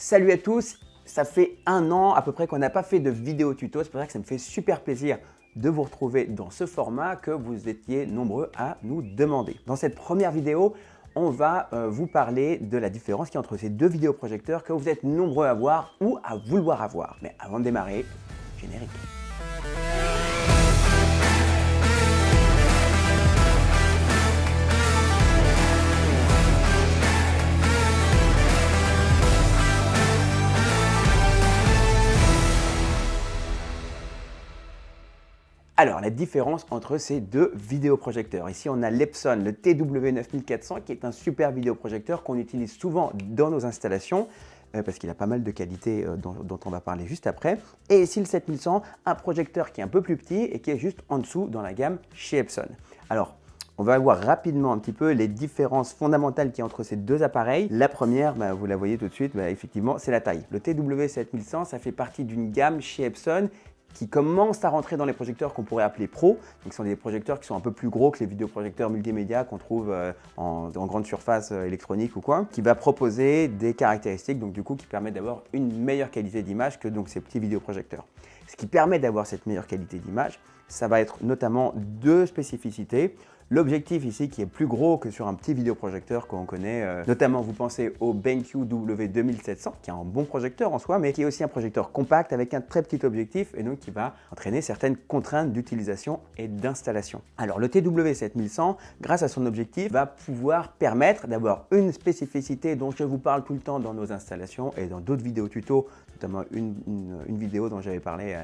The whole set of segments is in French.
Salut à tous, ça fait un an à peu près qu'on n'a pas fait de vidéo tuto, c'est pour ça que ça me fait super plaisir de vous retrouver dans ce format que vous étiez nombreux à nous demander. Dans cette première vidéo, on va vous parler de la différence qu'il y a entre ces deux vidéoprojecteurs que vous êtes nombreux à voir ou à vouloir avoir. Mais avant de démarrer, générique. Alors, la différence entre ces deux vidéoprojecteurs. Ici, on a l'Epson, le TW9400, qui est un super vidéoprojecteur qu'on utilise souvent dans nos installations, parce qu'il a pas mal de qualités dont on va parler juste après. Et ici, le 7100, un projecteur qui est un peu plus petit et qui est juste en dessous dans la gamme chez Epson. Alors, on va voir rapidement un petit peu les différences fondamentales qu'il y a entre ces deux appareils. La première, vous la voyez tout de suite, effectivement, c'est la taille. Le TW7100, ça fait partie d'une gamme chez Epson qui commence à rentrer dans les projecteurs qu'on pourrait appeler pro. Donc, ce sont des projecteurs qui sont un peu plus gros que les vidéoprojecteurs multimédia qu'on trouve en grande surface électronique ou quoi, qui va proposer des caractéristiques donc, du coup, qui permettent d'avoir une meilleure qualité d'image que donc, ces petits vidéoprojecteurs. Ce qui permet d'avoir cette meilleure qualité d'image, ça va être notamment deux spécificités. L'objectif ici qui est plus gros que sur un petit vidéoprojecteur qu'on connaît, notamment vous pensez au BenQ W2700 qui est un bon projecteur en soi mais qui est aussi un projecteur compact avec un très petit objectif et donc qui va entraîner certaines contraintes d'utilisation et d'installation. Alors le TW7100, grâce à son objectif, va pouvoir permettre d'avoir une spécificité dont je vous parle tout le temps dans nos installations et dans d'autres vidéos tutos, notamment une vidéo dont j'avais parlé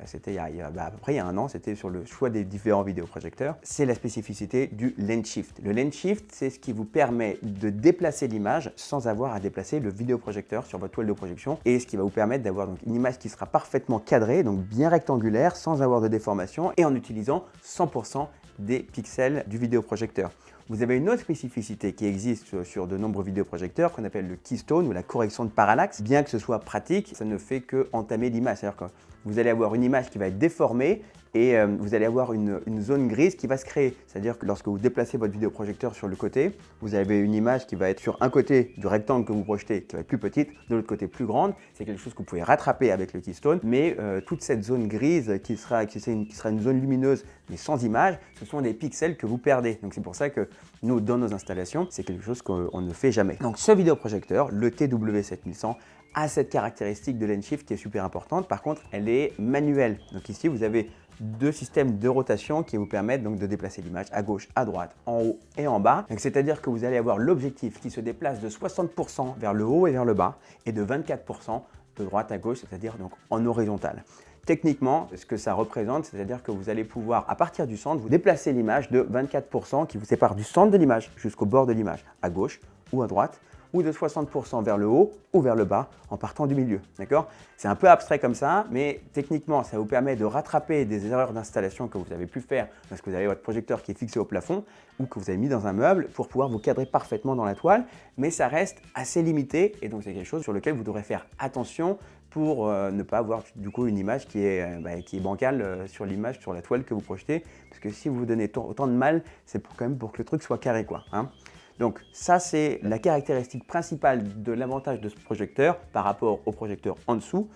c'était à peu près il y a un an, c'était sur le choix des différents vidéoprojecteurs. C'est la spécificité du lens shift. Le lens shift, c'est ce qui vous permet de déplacer l'image sans avoir à déplacer le vidéoprojecteur sur votre toile de projection et ce qui va vous permettre d'avoir donc une image qui sera parfaitement cadrée, donc bien rectangulaire, sans avoir de déformation et en utilisant 100% des pixels du vidéoprojecteur. Vous avez une autre spécificité qui existe sur de nombreux vidéoprojecteurs qu'on appelle le keystone ou la correction de parallaxe. Bien que ce soit pratique, ça ne fait que entamer l'image. C'est-à-dire que vous allez avoir une image qui va être déformée et vous allez avoir une zone grise qui va se créer. C'est-à-dire que lorsque vous déplacez votre vidéoprojecteur sur le côté, vous avez une image qui va être sur un côté du rectangle que vous projetez qui va être plus petite, de l'autre côté plus grande. C'est quelque chose que vous pouvez rattraper avec le keystone, mais toute cette zone grise qui sera une zone lumineuse mais sans image, ce sont des pixels que vous perdez. Donc c'est pour ça que nous, dans nos installations, c'est quelque chose qu'on ne fait jamais. Donc ce vidéoprojecteur, le TW7100, a cette caractéristique de lens shift qui est super importante. Par contre, elle est manuelle. Donc ici, vous avez deux systèmes de rotation qui vous permettent donc de déplacer l'image à gauche, à droite, en haut et en bas. C'est-à-dire que vous allez avoir l'objectif qui se déplace de 60% vers le haut et vers le bas et de 24% de droite à gauche, c'est-à-dire donc en horizontal. Techniquement, ce que ça représente, c'est-à-dire que vous allez pouvoir, à partir du centre, vous déplacer l'image de 24% qui vous sépare du centre de l'image jusqu'au bord de l'image, à gauche ou à droite, ou de 60% vers le haut ou vers le bas en partant du milieu. D'accord ? C'est un peu abstrait comme ça, mais techniquement, ça vous permet de rattraper des erreurs d'installation que vous avez pu faire parce que vous avez votre projecteur qui est fixé au plafond ou que vous avez mis dans un meuble pour pouvoir vous cadrer parfaitement dans la toile, mais ça reste assez limité et donc c'est quelque chose sur lequel vous devrez faire attention pour ne pas avoir du coup une image qui est bancale sur l'image, sur la toile que vous projetez, parce que si vous vous donnez autant de mal, c'est quand même pour que le truc soit carré, quoi. Hein. Donc ça, c'est la caractéristique principale de l'avantage de ce projecteur par rapport au projecteur en dessous.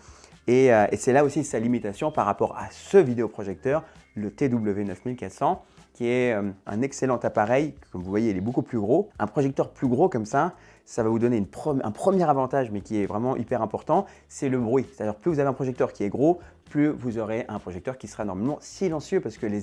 Et c'est là aussi sa limitation par rapport à ce vidéoprojecteur, le TW9400, qui est un excellent appareil. Comme vous voyez, il est beaucoup plus gros. Un projecteur plus gros comme ça va vous donner un premier avantage, mais qui est vraiment hyper important, c'est le bruit. C'est-à-dire plus vous avez un projecteur qui est gros, plus vous aurez un projecteur qui sera normalement silencieux parce que les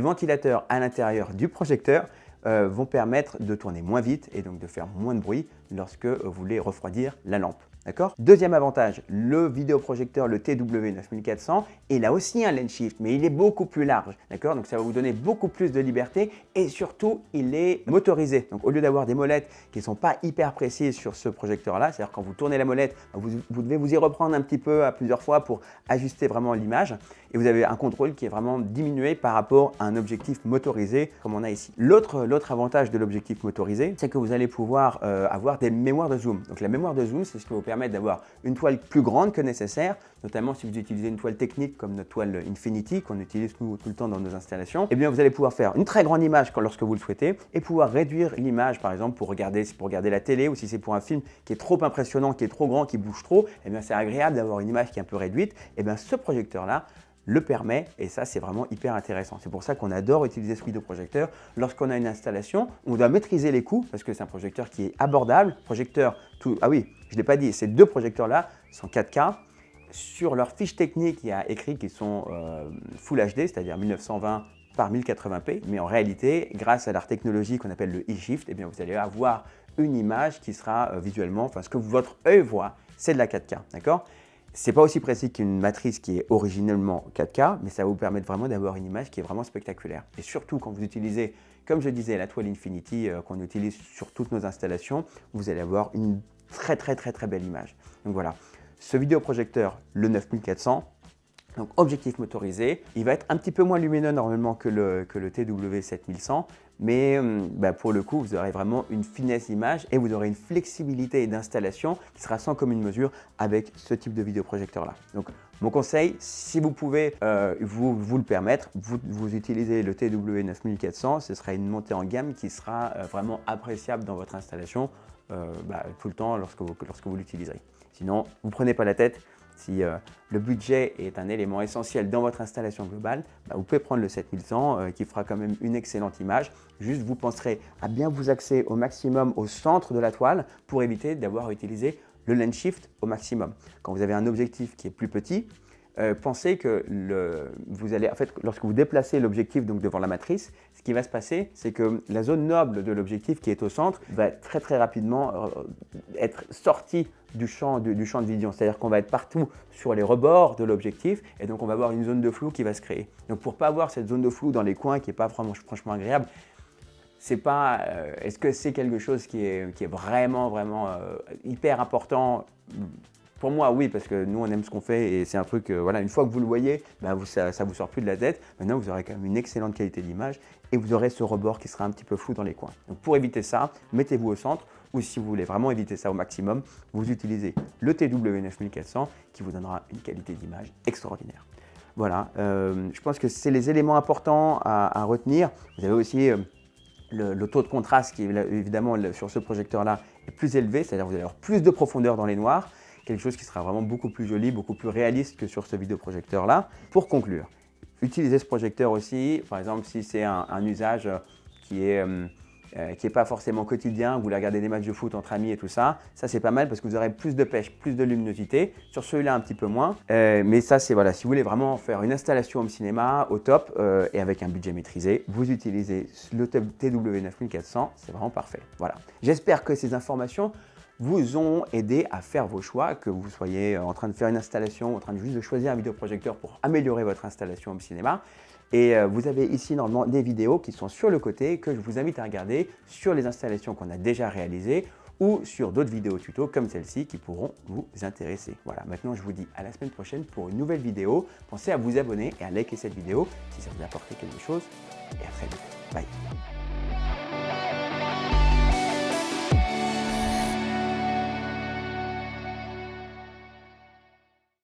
ventilateurs à l'intérieur du projecteur vont permettre de tourner moins vite et donc de faire moins de bruit lorsque vous voulez refroidir la lampe. D'accord ? Deuxième avantage, le vidéoprojecteur, le TW9400, il a aussi un lens shift, mais il est beaucoup plus large. D'accord ? Donc ça va vous donner beaucoup plus de liberté et surtout, il est motorisé. Donc au lieu d'avoir des molettes qui ne sont pas hyper précises sur ce projecteur-là, c'est-à-dire quand vous tournez la molette, vous devez vous y reprendre un petit peu à plusieurs fois pour ajuster vraiment l'image. et vous avez un contrôle qui est vraiment diminué par rapport à un objectif motorisé comme on a ici. L'autre avantage de l'objectif motorisé, c'est que vous allez pouvoir avoir des mémoires de zoom. Donc la mémoire de zoom, c'est ce qui va vous permettre d'avoir une toile plus grande que nécessaire, notamment si vous utilisez une toile technique comme notre toile Infinity qu'on utilise nous tout le temps dans nos installations. Eh bien vous allez pouvoir faire une très grande image lorsque vous le souhaitez et pouvoir réduire l'image par exemple pour regarder la télé, ou si c'est pour un film qui est trop impressionnant, qui est trop grand, qui bouge trop, eh bien c'est agréable d'avoir une image qui est un peu réduite. Eh bien ce projecteur-là le permet, et ça c'est vraiment hyper intéressant. C'est pour ça qu'on adore utiliser ce vidéoprojecteur lorsqu'on a une installation. On doit maîtriser les coûts parce que c'est un projecteur qui est abordable. Ah oui, je ne l'ai pas dit, ces deux projecteurs-là sont 4K. Sur leur fiche technique, il y a écrit qu'ils sont Full HD, c'est-à-dire 1920 par 1080p, mais en réalité, grâce à leur technologie qu'on appelle le eShift, eh bien vous allez avoir une image qui sera visuellement, enfin ce que votre œil voit, c'est de la 4K, d'accord? C'est pas aussi précis qu'une matrice qui est originellement 4K, mais ça va vous permettre vraiment d'avoir une image qui est vraiment spectaculaire. Et surtout quand vous utilisez, comme je disais, la toile Infinity qu'on utilise sur toutes nos installations, vous allez avoir une très belle image. Donc voilà, ce vidéoprojecteur, le 9400, donc objectif motorisé, il va être un petit peu moins lumineux normalement que le TW7100, mais pour le coup, vous aurez vraiment une finesse d'image et vous aurez une flexibilité d'installation qui sera sans commune mesure avec ce type de vidéoprojecteur-là. Donc, mon conseil, si vous pouvez vous le permettre, vous utilisez le TW9400, ce sera une montée en gamme qui sera vraiment appréciable dans votre installation tout le temps lorsque vous l'utiliserez. Sinon, vous ne prenez pas la tête. Si le budget est un élément essentiel dans votre installation globale, vous pouvez prendre le 7100 qui fera quand même une excellente image. Juste, vous penserez à bien vous axer au maximum au centre de la toile pour éviter d'avoir à utiliser le lens shift au maximum. Quand vous avez un objectif qui est plus petit, pensez que lorsque vous déplacez l'objectif devant la matrice, ce qui va se passer, c'est que la zone noble de l'objectif qui est au centre va très rapidement être sortie du champ de vision. C'est-à-dire qu'on va être partout sur les rebords de l'objectif et donc on va avoir une zone de flou qui va se créer. Donc pour ne pas avoir cette zone de flou dans les coins qui n'est pas franchement agréable, est-ce que c'est quelque chose qui est vraiment hyper important? Pour moi, oui, parce que nous, on aime ce qu'on fait et c'est un truc, une fois que vous le voyez, ça ne vous sort plus de la tête. Maintenant, vous aurez quand même une excellente qualité d'image et vous aurez ce rebord qui sera un petit peu flou dans les coins. Donc, pour éviter ça, mettez-vous au centre ou si vous voulez vraiment éviter ça au maximum, vous utilisez le TW9400 qui vous donnera une qualité d'image extraordinaire. Voilà, je pense que c'est les éléments importants à retenir. Vous avez aussi le taux de contraste qui, évidemment, sur ce projecteur-là est plus élevé, c'est-à-dire que vous allez avoir plus de profondeur dans les noirs. Quelque chose qui sera vraiment beaucoup plus joli, beaucoup plus réaliste que sur ce vidéoprojecteur-là. Pour conclure, utilisez ce projecteur aussi, par exemple si c'est un usage qui est pas forcément quotidien, vous voulez regarder des matchs de foot entre amis et tout ça, ça c'est pas mal parce que vous aurez plus de pêche, plus de luminosité. Sur celui-là un petit peu moins, mais ça c'est si vous voulez vraiment faire une installation au cinéma au top et avec un budget maîtrisé, vous utilisez le TW9400, c'est vraiment parfait. Voilà. J'espère que ces informations vous ont aidé à faire vos choix, que vous soyez en train de faire une installation, en train juste de choisir un vidéoprojecteur pour améliorer votre installation au cinéma. Et vous avez ici normalement des vidéos qui sont sur le côté que je vous invite à regarder sur les installations qu'on a déjà réalisées ou sur d'autres vidéos tuto comme celle-ci qui pourront vous intéresser. Voilà, maintenant je vous dis à la semaine prochaine pour une nouvelle vidéo. Pensez à vous abonner et à liker cette vidéo si ça vous a apporté quelque chose. Et à très vite. Bye.